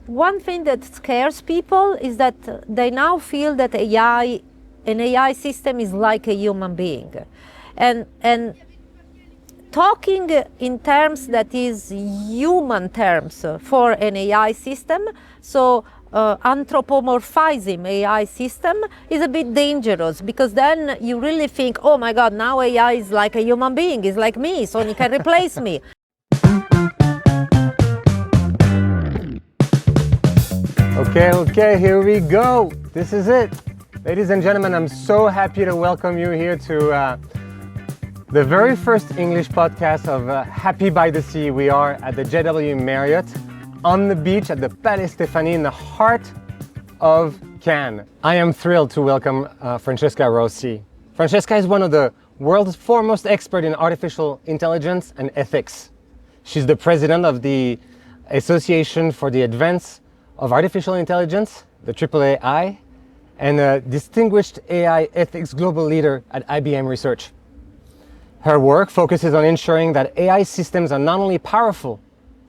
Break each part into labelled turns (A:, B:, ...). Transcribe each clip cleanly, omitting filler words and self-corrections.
A: one thing that scares people is that they now feel that an AI system is like a human being. And talking in terms that is human terms for an AI system, so anthropomorphizing AI system is a bit dangerous, because then you really think, oh my God, now AI is like a human being, is like me, so it can replace me.
B: Okay, here we go. This is it. Ladies and gentlemen, I'm so happy to welcome you here to the very first English podcast of Happy by the Sea. We are at the JW Marriott on the beach at the Palais Stéphanie in the heart of Cannes. I am thrilled to welcome Francesca Rossi. Francesca is one of the world's foremost experts in artificial intelligence and ethics. She's the president of the Association for the Advance of Artificial Intelligence, the AAAI, and a distinguished AI ethics global leader at IBM Research. Her work focuses on ensuring that AI systems are not only powerful,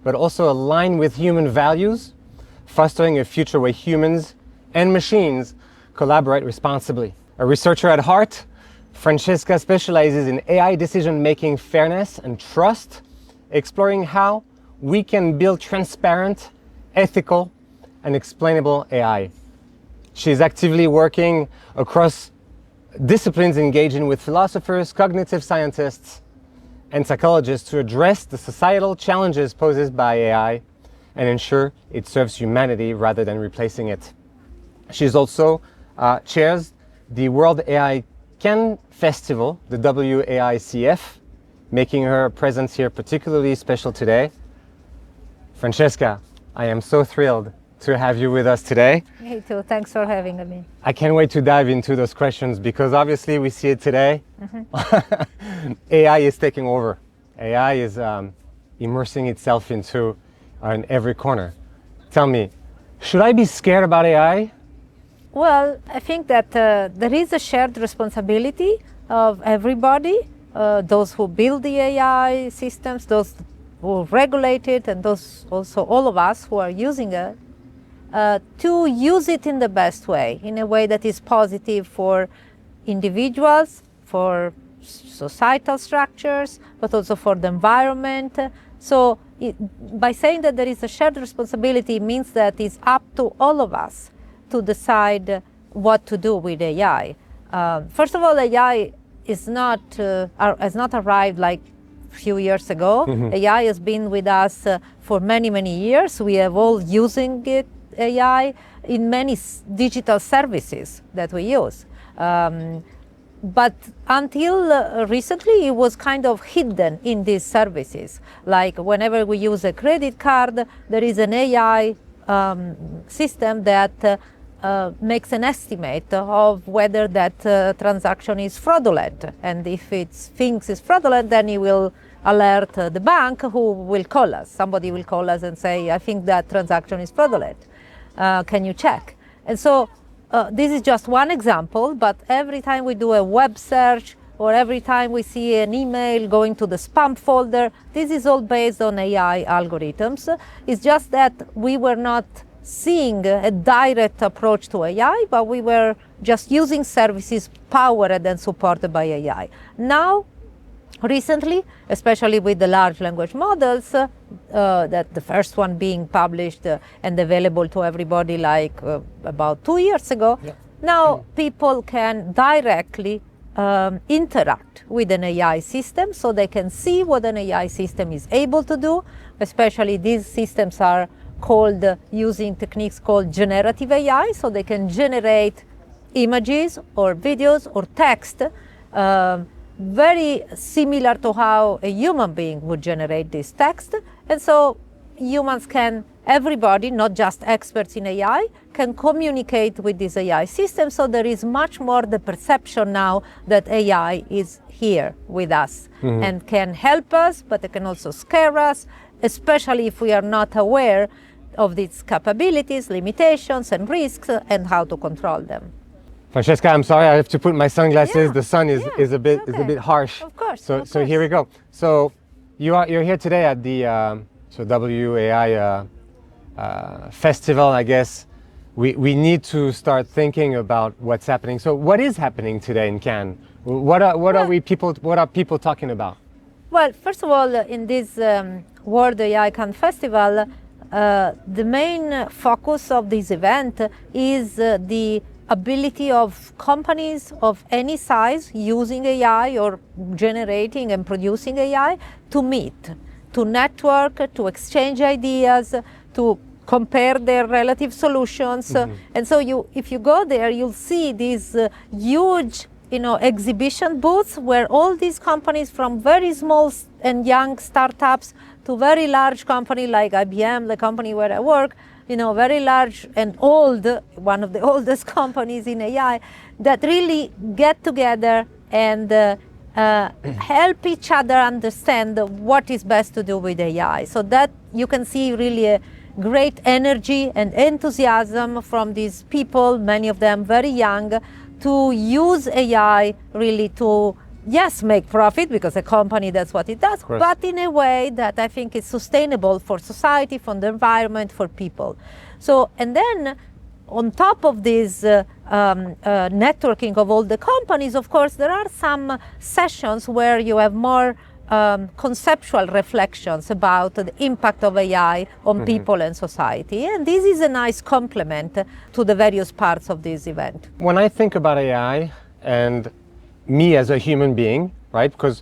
B: but also aligned with human values, fostering a future where humans and machines collaborate responsibly. A researcher at heart, Francesca specializes in AI decision-making fairness and trust, exploring how we can build transparent, ethical, and explainable AI. She's actively working across disciplines, engaging with philosophers, cognitive scientists, and psychologists to address the societal challenges posed by AI and ensure it serves humanity rather than replacing it. She's also chairs the World AI Cannes Festival, the WAICF, making her presence here particularly special today. Francesca, I am so thrilled to have you with us today.
A: Me too, thanks for having me.
B: I can't wait to dive into those questions because obviously we see it today. AI is taking over. AI is immersing itself into in every corner. Tell me, should I be scared about AI?
A: Well, I think that there is a shared responsibility of everybody, those who build the AI systems, those who regulate it, and those also all of us who are using it, to use it in the best way, in a way that is positive for individuals, for societal structures, but also for the environment. So by saying that there is a shared responsibility, it means that it's up to all of us to decide what to do with AI. First of all, AI has not arrived like a few years ago. AI has been with us for many, many years. We have all using it, AI, in many digital services that we use. But until recently, it was kind of hidden in these services. Like whenever we use a credit card, there is an AI system that makes an estimate of whether that transaction is fraudulent. And if it thinks it's fraudulent, then it will alert the bank, who will call us. Somebody will call us and say, I think that transaction is fraudulent. Can you check? And so this is just one example, but every time we do a web search or every time we see an email going to the spam folder, this is all based on AI algorithms. It's just that we were not seeing a direct approach to AI, but we were just using services powered and supported by AI. Now, recently, especially with the large language models, that the first one being published and available to everybody like about 2 years ago, now people can directly interact with an AI system, so they can see what an AI system is able to do. Especially these systems are called using techniques called generative AI, so they can generate images or videos or text very similar to how a human being would generate this text. And so humans can, everybody, not just experts in AI, can communicate with this AI system. So there is much more the perception now that AI is here with us and can help us, but it can also scare us, especially if we are not aware of its capabilities, limitations, and risks, and how to control them.
B: Francesca, I'm sorry, I have to put my sunglasses. The sun is a bit harsh.
A: Of course.
B: So here we go. So you're here today at the WAI festival, I guess we need to start thinking about what's happening. So what is happening today in Cannes? What are people talking about?
A: Well, first of all, in this World AI Cannes Festival, the main focus of this event is the ability of companies of any size using AI or generating and producing AI to meet, to network, to exchange ideas, to compare their relative solutions. And so if you go there, you'll see these huge exhibition booths where all these companies, from very small and young startups to very large company like IBM, the company where I work, very large and old, one of the oldest companies in AI, that really get together and help each other understand what is best to do with AI. So that you can see really a great energy and enthusiasm from these people, many of them very young, to use AI really to, yes, make profit, because a company, that's what it does, but in a way that I think is sustainable for society, for the environment, for people. So, and then on top of this networking of all the companies, of course, there are some sessions where you have more conceptual reflections about the impact of AI on people and society. And this is a nice complement to the various parts of this event.
B: When I think about AI and me as a human being, right? Because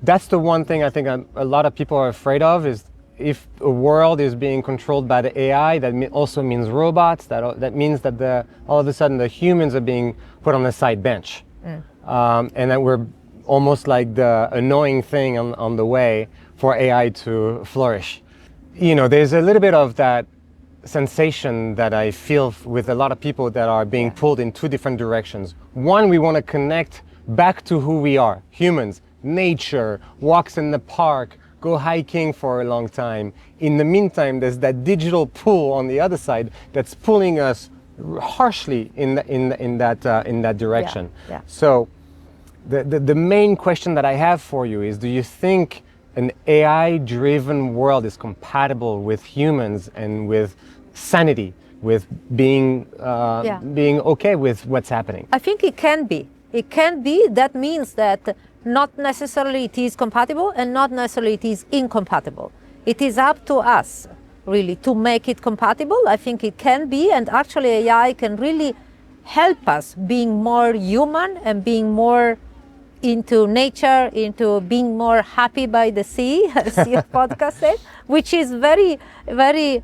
B: that's the one thing I think a lot of people are afraid of, is if a world is being controlled by the AI, that also means robots. That means that all of a sudden the humans are being put on the side bench. And that we're almost like the annoying thing on the way for AI to flourish. There's a little bit of that sensation that I feel with a lot of people that are being pulled in two different directions. One, we want to connect back to who we are, humans, nature, walks in the park, go hiking for a long time. In the meantime, there's that digital pull on the other side that's pulling us harshly in that direction. So the main question that I have for you is, do you think an AI-driven world is compatible with humans and with sanity, with being okay with what's happening?
A: I think it can be. It can be. That means that not necessarily it is compatible and not necessarily it is incompatible. It is up to us, really, to make it compatible. I think it can be, and actually AI can really help us being more human and being more into nature, into being more happy by the sea, as your podcast said, which is very, very,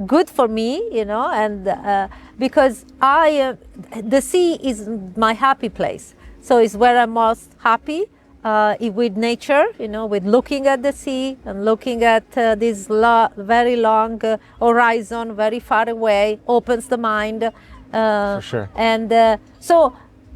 A: good for me, and because the sea is my happy place. So it's where I'm most happy with nature, with looking at the sea and looking at this very long horizon, very far away, opens the mind.
B: For sure.
A: And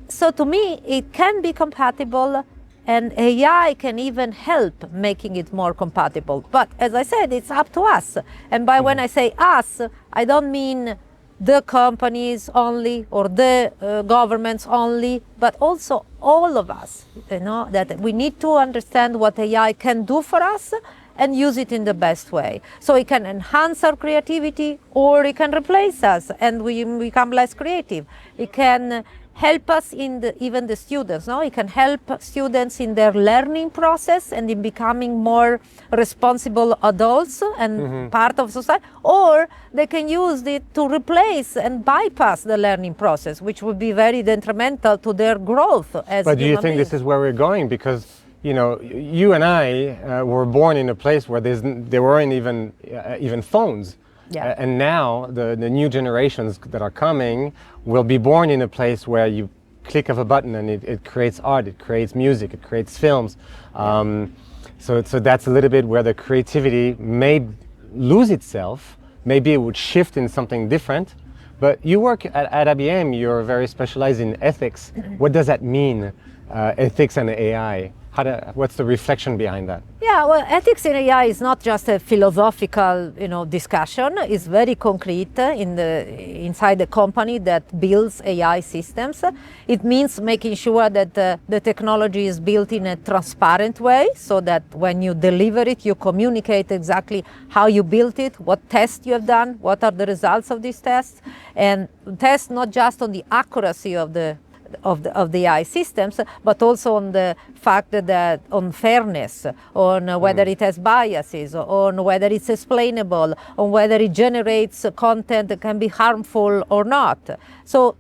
A: so to me, it can be compatible, and AI can even help making it more compatible. But as I said, it's up to us. And when I say us, I don't mean the companies only or the governments only, but also all of us, that we need to understand what AI can do for us and use it in the best way. So it can enhance our creativity, or it can replace us and we become less creative. It can help us even the students. It can help students in their learning process and in becoming more responsible adults and part of society, or they can use it to replace and bypass the learning process, which would be very detrimental to their growth as
B: But do you think
A: beings.
B: this is where we're going? Because you and I were born in a place where there weren't even phones.
A: Yeah.
B: And now the new generations that are coming will be born in a place where you click of a button and it creates art, it creates music, it creates films. So that's a little bit where the creativity may lose itself. Maybe it would shift in something different. But you work at IBM, you're very specialized in ethics. What does that mean, ethics and AI? What's the reflection behind that?
A: Yeah, well, ethics in AI is not just a philosophical, discussion. It's very concrete inside the company that builds AI systems. It means making sure that the technology is built in a transparent way, so that when you deliver it, you communicate exactly how you built it, what tests you have done, what are the results of these tests, and test not just on the accuracy of the AI systems, but also on the fact that on fairness, on whether it has biases, on whether it's explainable, on whether it generates content that can be harmful or not. So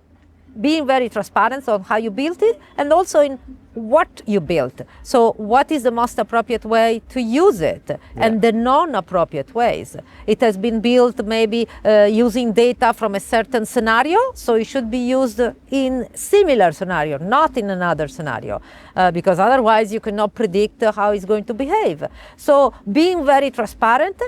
A: being very transparent on how you built it, and also in what you built. So what is the most appropriate way to use it, and the non-appropriate ways. It has been built maybe using data from a certain scenario, so it should be used in similar scenario, not in another scenario, because otherwise you cannot predict how it's going to behave. So being very transparent,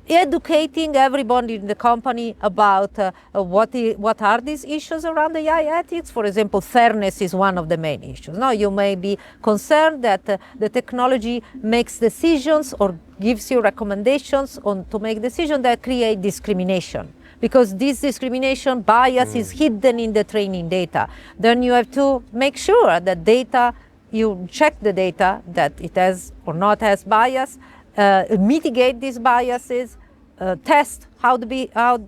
A: educating everybody in the company about what are these issues around AI ethics. For example, fairness is one of the main issues. Now, you may be concerned that the technology makes decisions or gives you recommendations to make decisions that create discrimination, because this discrimination bias is hidden in the training data. Then you have to make sure that you check the data that it has or not has bias, mitigate these biases, test how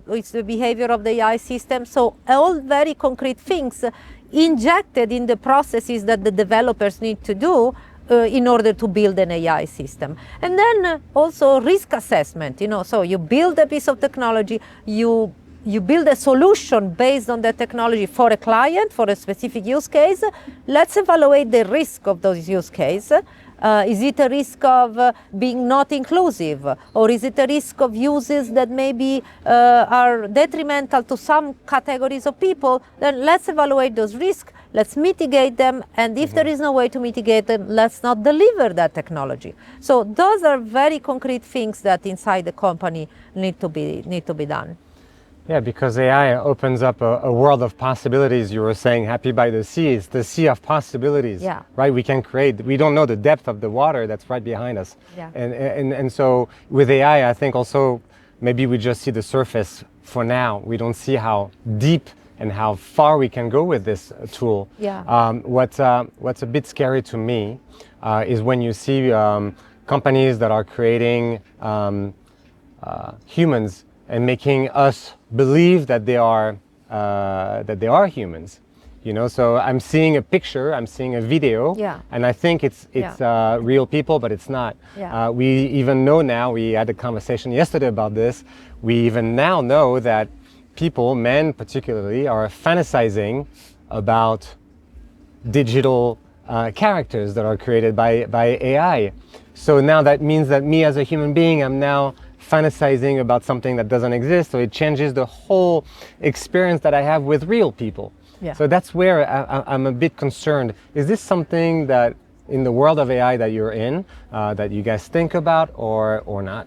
A: is the behavior of the AI system. So all very concrete things injected in the processes that the developers need to do in order to build an AI system. And then also risk assessment, so you build a piece of technology, you build a solution based on the technology for a client, for a specific use case. Let's evaluate the risk of those use cases. Is it a risk of being not inclusive? Or is it a risk of uses that maybe are detrimental to some categories of people? Then let's evaluate those risks, let's mitigate them, and if there is no way to mitigate them, let's not deliver that technology. So those are very concrete things that inside the company need to be done.
B: Yeah, because AI opens up a world of possibilities. You were saying happy by the sea. It's the sea of possibilities, right? We don't know the depth of the water that's right behind us.
A: Yeah.
B: And so with AI, I think also maybe we just see the surface for now. We don't see how deep and how far we can go with this tool.
A: Yeah.
B: What's a bit scary to me is when you see companies that are creating humans and making us believe that they are humans, So I'm seeing a picture, I'm seeing a video, and I think it's real people, but it's not.
A: Yeah.
B: We even know now. We had a conversation yesterday about this. We even now know that people, men particularly, are fantasizing about digital characters that are created by AI. So now that means that me as a human being, I'm now fantasizing about something that doesn't exist, so it changes the whole experience that I have with real people.
A: Yeah.
B: So that's where I'm a bit concerned. Is this something that in the world of AI that you're in, that you guys think about or not?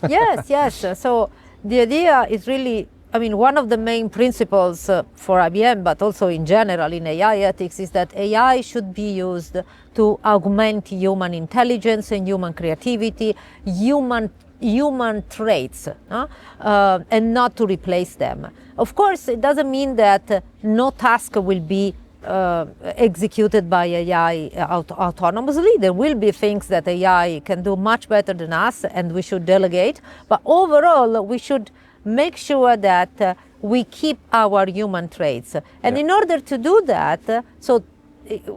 A: Yes. So the idea is really, one of the main principles for IBM, but also in general in AI ethics, is that AI should be used to augment human intelligence and human creativity, human traits, and not to replace them. Of course, it doesn't mean that no task will be executed by AI autonomously. There will be things that AI can do much better than us, and we should delegate. But overall, we should make sure that we keep our human traits. And in order to do that,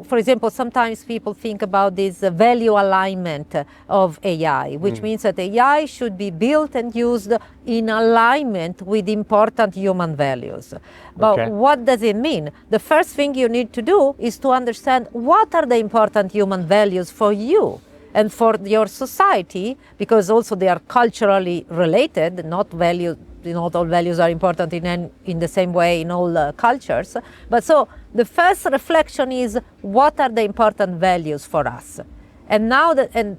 A: for example, sometimes people think about this value alignment of AI, which means that AI should be built and used in alignment with important human values. But what does it mean? The first thing you need to do is to understand what are the important human values for you and for your society, because also they are culturally related, not all values are important in the same way in all cultures. But so the first reflection is, what are the important values for us? And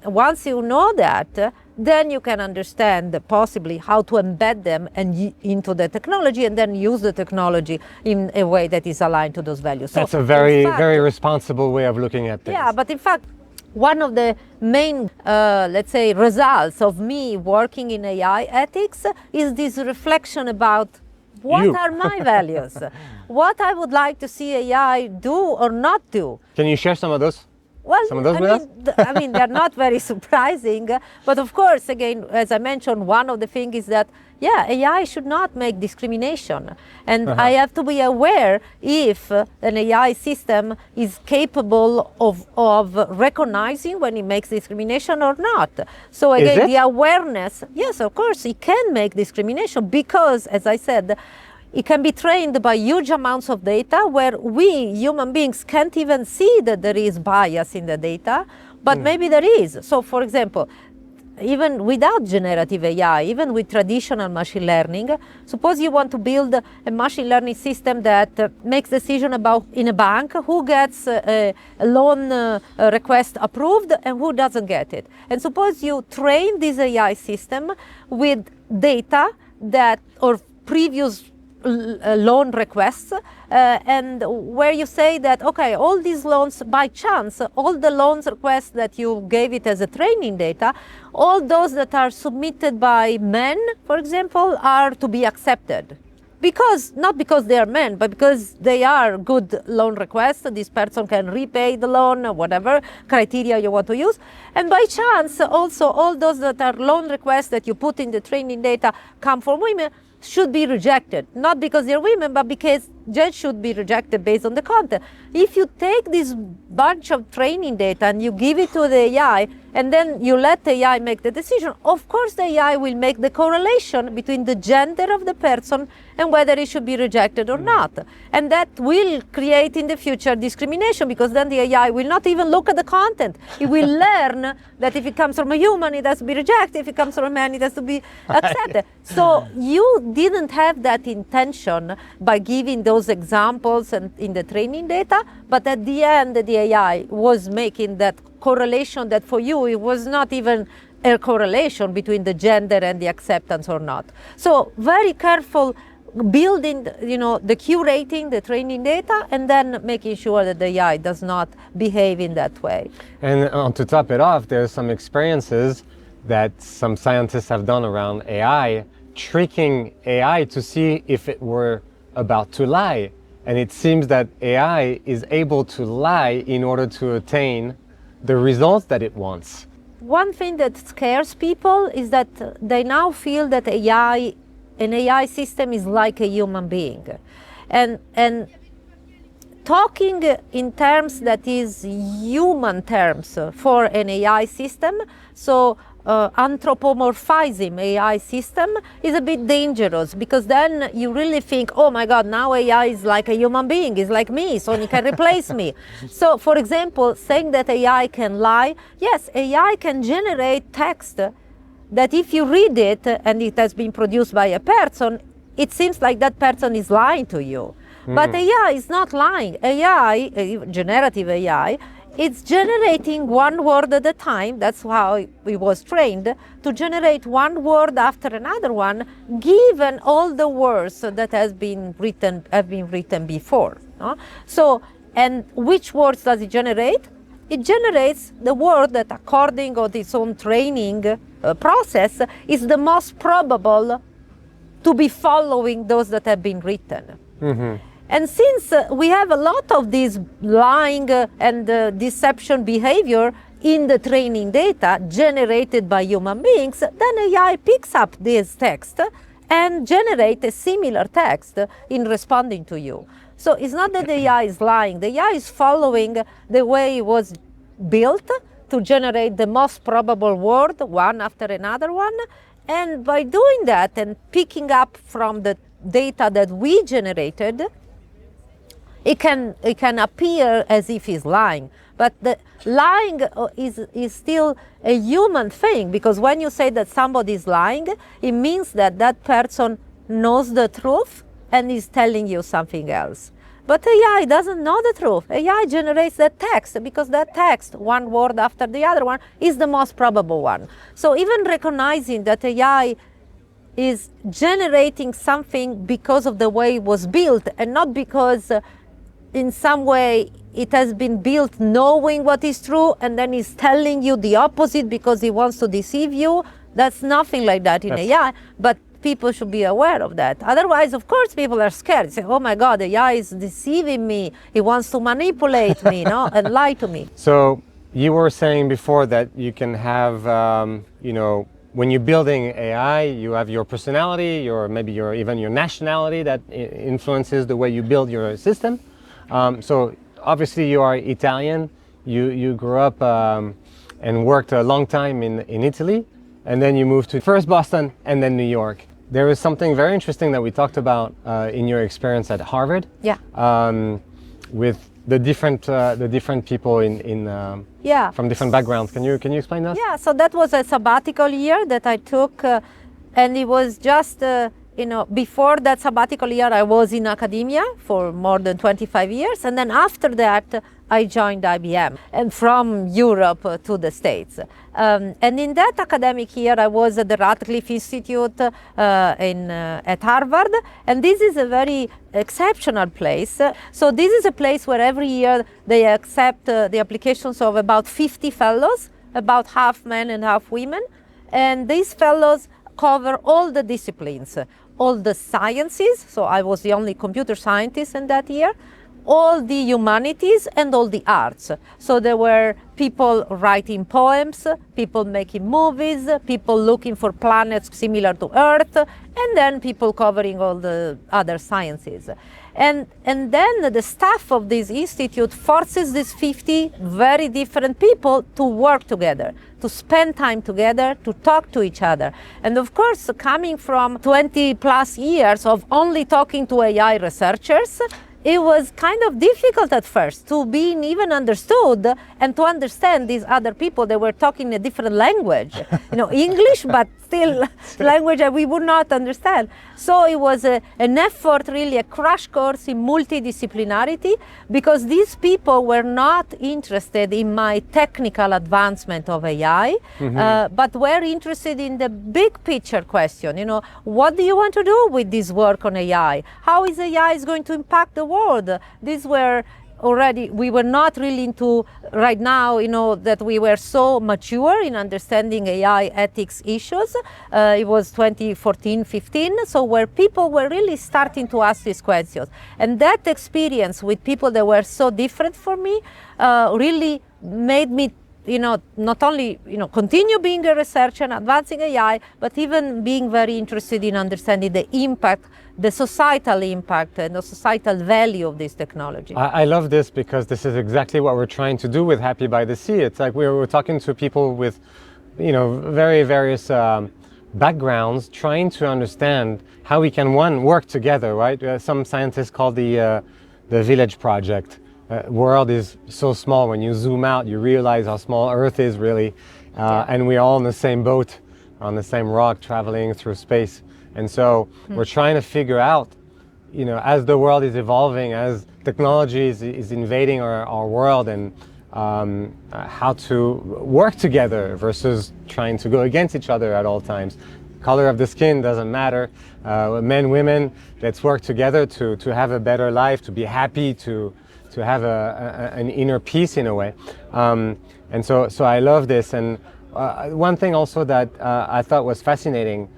A: once you know that, then you can understand possibly how to embed them into the technology, and then use the technology in a way that is aligned to those values.
B: That's a very responsible way of looking at things.
A: Yeah, but in fact, one of the main, let's say, results of me working in AI ethics is this reflection about what are my values, what I would like to see AI do or not do.
B: Can you share some of those?
A: Well,
B: Some of those with us?
A: I mean, they're not very surprising, but of course, again, as I mentioned, one of the things is that, yeah, AI should not make discrimination. And I have to be aware if an AI system is capable of recognizing when it makes discrimination or not. So again, the awareness, yes, of course, it can make discrimination because, as I said, it can be trained by huge amounts of data where we human beings can't even see that there is bias in the data, but maybe there is. So for example, even without generative AI, even with traditional machine learning, suppose you want to build a machine learning system that makes decision about in a bank who gets a loan request approved and who doesn't get it. And suppose you train this AI system with data that or previous loan requests and where you say that, okay, all these loans, by chance, all the loans requests that you gave it as a training data, all those that are submitted by men, for example, are to be accepted. Because, not because they are men, but because they are good loan requests, this person can repay the loan, or whatever criteria you want to use. And by chance, also, all those that are loan requests that you put in the training data come from women, should be rejected, not because they're women, but because judge should be rejected based on the content. If you take this bunch of training data and you give it to the AI, and then you let the AI make the decision, of course the AI will make the correlation between the gender of the person and whether it should be rejected or not. And that will create in the future discrimination, because then the AI will not even look at the content. It will learn that if it comes from a human, it has to be rejected. If it comes from a man, it has to be accepted. So you didn't have that intention by giving those examples and in the training data, but at the end, the AI was making that correlation that for you, it was not even a correlation between the gender and the acceptance or not. So very careful building, the curating, the training data, and then making sure that the AI does not behave in that way.
B: And to top it off, there's some experiences that some scientists have done around AI, tricking AI to see if it were about to lie. And it seems that AI is able to lie in order to attain the results that it wants.
A: One thing that scares people is that they now feel that an AI system is like a human being. And talking in terms that is human terms for an AI system, so anthropomorphizing AI system is a bit dangerous, because then you really think, oh my God, now AI is like a human being, is like me, so it can replace me. So for example, saying that AI can lie, yes, AI can generate text that if you read it and it has been produced by a person, it seems like that person is lying to you. But AI is not lying. AI, generative AI, it's generating one word at a time. That's how it was trained, to generate one word after another one, given all the words that have been written before. No? So, and which words does it generate? It generates the word that, according to its own training process, is the most probable to be following those that have been written. And since we have a lot of this lying and deception behavior in the training data generated by human beings, then AI picks up this text and generates a similar text in responding to you. So it's not that the AI is lying. The AI is following the way it was built to generate the most probable word, one after another one. And by doing that and picking up from the data that we generated, it can appear as if he's lying, but the lying is still a human thing, because when you say that somebody is lying, it means that that person knows the truth and is telling you something else. But AI doesn't know the truth. AI generates that text because that text, one word after the other one, is the most probable one. So even recognizing that AI is generating something because of the way it was built and not because in some way it has been built knowing what is true and then is telling you the opposite because he wants to deceive you. That's nothing like that in AI, but people should be aware of that. Otherwise, of course, people are scared. Say, oh my God, AI is deceiving me. He wants to manipulate me, and lie to me.
B: So you were saying before that you can have, when you're building AI, you have your personality, even your nationality that influences the way you build your system. So obviously you are Italian. You grew up and worked a long time in Italy, and then you moved to first Boston and then New York. There is something very interesting that we talked about in your experience at Harvard.
A: Yeah.
B: With the different people from different backgrounds. Can you explain that?
A: Yeah. So that was a sabbatical year that I took, and it was just before that sabbatical year I was in academia for more than 25 years, and then after that I joined IBM, and from Europe to the States. And in that academic year, I was at the Radcliffe Institute at Harvard, and this is a very exceptional place. So this is a place where every year they accept the applications of about 50 fellows, about half men and half women, and these fellows cover all the disciplines, all the sciences, so I was the only computer scientist in that year, all the humanities and all the arts. So there were people writing poems, people making movies, people looking for planets similar to Earth, and then people covering all the other sciences. And then the staff of this institute forces these 50 very different people to work together, to spend time together, to talk to each other. And of course, coming from 20 plus years of only talking to AI researchers, it was kind of difficult at first to be even understood and to understand these other people. They were talking a different language, English, but still language that we would not understand. So it was an effort, really a crash course in multidisciplinarity, because these people were not interested in my technical advancement of AI, but were interested in the big picture question. What do you want to do with this work on AI? How is AI going to impact the world? These were already, we were not really into, right now, that we were so mature in understanding AI ethics issues. It was 2014, 15, so where people were really starting to ask these questions. And that experience with people that were so different from me really made me not only, continue being a researcher and advancing AI, but even being very interested in understanding the impact, the societal impact and the societal value of this technology.
B: I love this because this is exactly what we're trying to do with Happy by the Sea. It's like we're talking to people with, very various backgrounds, trying to understand how we can, work together, right? Some scientists call the Village Project. World is so small. When you zoom out, you realize how small Earth is really, and we're all in the same boat, on the same rock, traveling through space. And so we're trying to figure out, as the world is evolving, as technology is invading our world, and how to work together versus trying to go against each other at all times. Color of the skin doesn't matter. Men, women, let's work together to have a better life, to be happy, to have an inner peace in a way. And so I love this. And one thing also that I thought was fascinating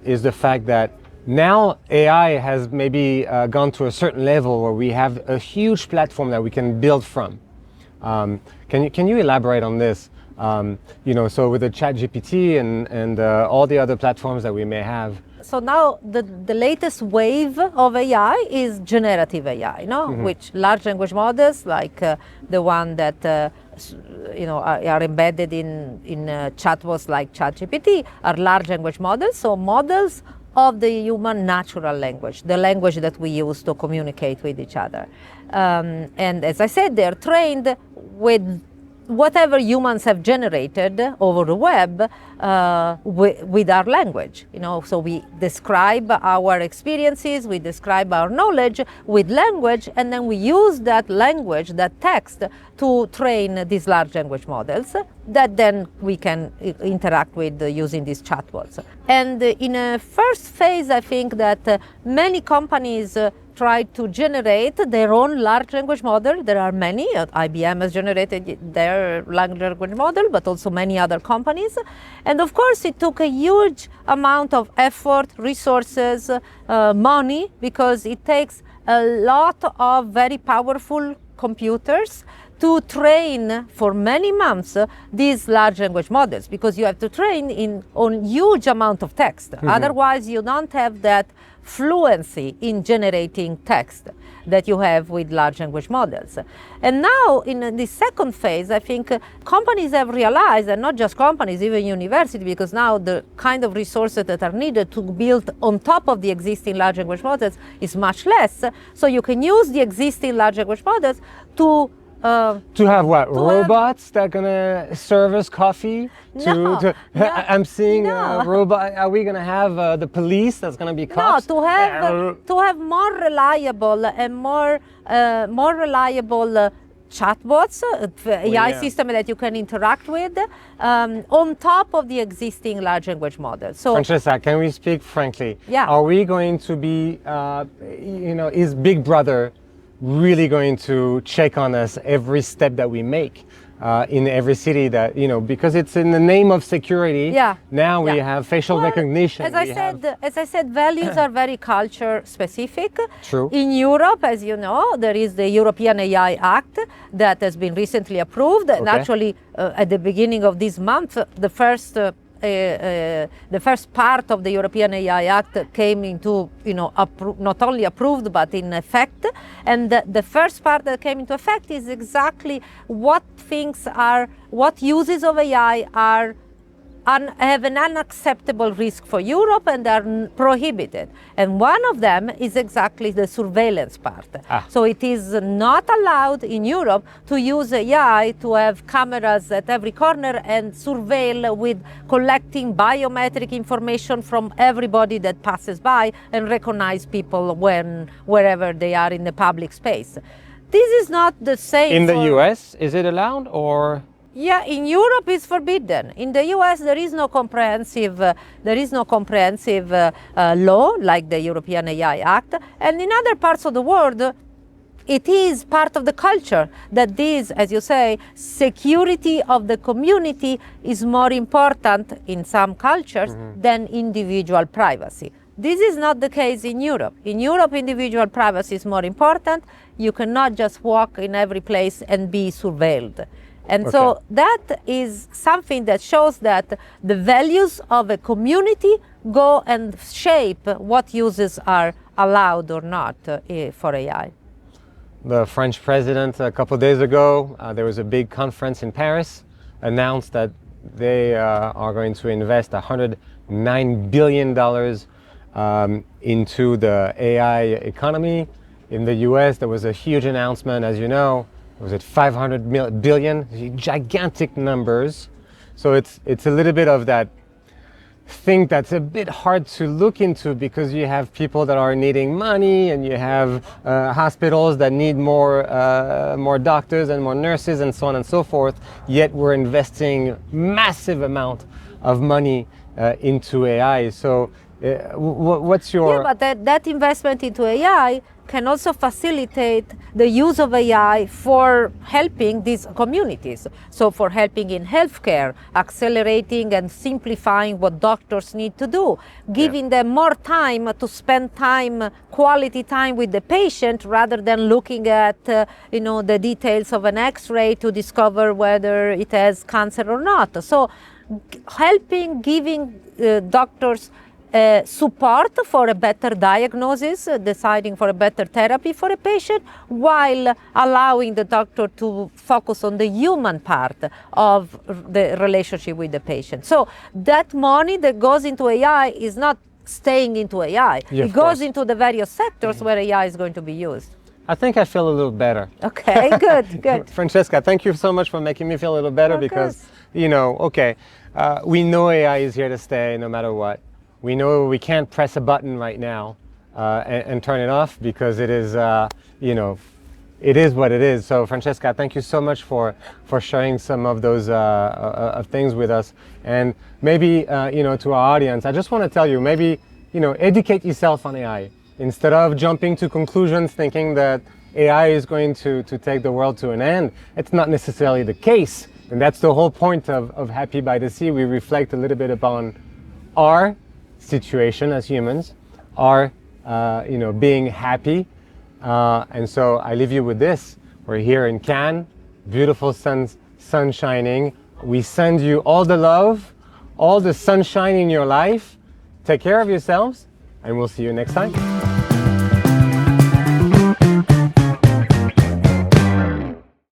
B: is the fact that now AI has maybe gone to a certain level where we have a huge platform that we can build from. Can you elaborate on this? So with the ChatGPT and all the other platforms that we may have.
A: So now the latest wave of AI is generative AI, which large language models like the one that are embedded in chatbots like ChatGPT are large language models. So models of the human natural language, the language that we use to communicate with each other. And as I said, they're trained with whatever humans have generated over the web with our language. So we describe our experiences, we describe our knowledge with language, and then we use that language, that text, to train these large language models that then we can interact with using these chatbots. And in a first phase, I think that many companies tried to generate their own large language model. There are many. IBM has generated their large language model, but also many other companies. And of course, it took a huge amount of effort, resources, money, because it takes a lot of very powerful computers to train for many months these large language models, because you have to train on huge amount of text. Otherwise, you don't have that fluency in generating text that you have with large language models. And now in the second phase, I think companies have realized, and not just companies, even universities, because now the kind of resources that are needed to build on top of the existing large language models is much less. So you can use the existing large language models to
B: have what? Robots that are gonna serve us coffee? I'm seeing a robot. Are we gonna have the police that's gonna be cops?
A: No, to have more reliable and more reliable chatbots, AI system that you can interact with, on top of the existing large language model. So,
B: Francesca, can we speak frankly?
A: Yeah.
B: Are we going to be, is Big Brother really going to check on us every step that we make in every city that, because it's in the name of security.
A: Yeah.
B: Now we have facial recognition.
A: As I said, values are very culture specific.
B: True.
A: In Europe, as you know, there is the European AI Act that has been recently approved. And actually, at the beginning of this month, the first part of the European AI Act came into, not only approved, but in effect. And the first part that came into effect is exactly what uses of AI have an unacceptable risk for Europe and are prohibited. And one of them is exactly the surveillance part. So it is not allowed in Europe to use AI to have cameras at every corner and surveil with collecting biometric information from everybody that passes by and recognize people wherever they are in the public space. This is not the same.
B: In the US, is it allowed, or?
A: Yeah, in Europe it's forbidden. In the US there is no comprehensive law like the European AI Act, and in other parts of the world it is part of the culture that this, as you say, security of the community is more important in some cultures than individual privacy. This is not the case in Europe. In Europe, individual privacy is more important. You cannot just walk in every place and be surveilled. And so that is something that shows that the values of a community go and shape what uses are allowed or not for AI.
B: The French president, a couple of days ago, there was a big conference in Paris, announced that they are going to invest $109 billion into the AI economy. In the US, there was a huge announcement, as you know. Was it 500 billion? Gigantic numbers. So it's a little bit of that thing that's a bit hard to look into, because you have people that are needing money, and you have hospitals that need more doctors and more nurses and so on and so forth. Yet we're investing massive amount of money into AI. So what's your...
A: Yeah, but that investment into AI can also facilitate the use of AI for helping these communities. So for helping in healthcare, accelerating and simplifying what doctors need to do, giving them more time to spend quality time with the patient, rather than looking at the details of an X-ray to discover whether it has cancer or not. So giving doctors support for a better diagnosis, deciding for a better therapy for a patient, while allowing the doctor to focus on the human part of the relationship with the patient. So that money that goes into AI is not staying into AI. It goes into the various sectors where AI is going to be used.
B: I think I feel a little better.
A: Okay, good.
B: Francesca, thank you so much for making me feel a little better, because, we know AI is here to stay no matter what. We know we can't press a button right now and turn it off, because it is, it is what it is. So Francesca, thank you so much for sharing some of those things with us. And maybe, to our audience, I just want to tell you, maybe, educate yourself on AI. Instead of jumping to conclusions thinking that AI is going to take the world to an end, it's not necessarily the case. And that's the whole point of Happy by the Sea. We reflect a little bit upon our situation as humans, our being happy. And so I leave you with this. We're here in Cannes, beautiful sun shining. We send you all the love, all the sunshine in your life. Take care of yourselves, and we'll see you next time.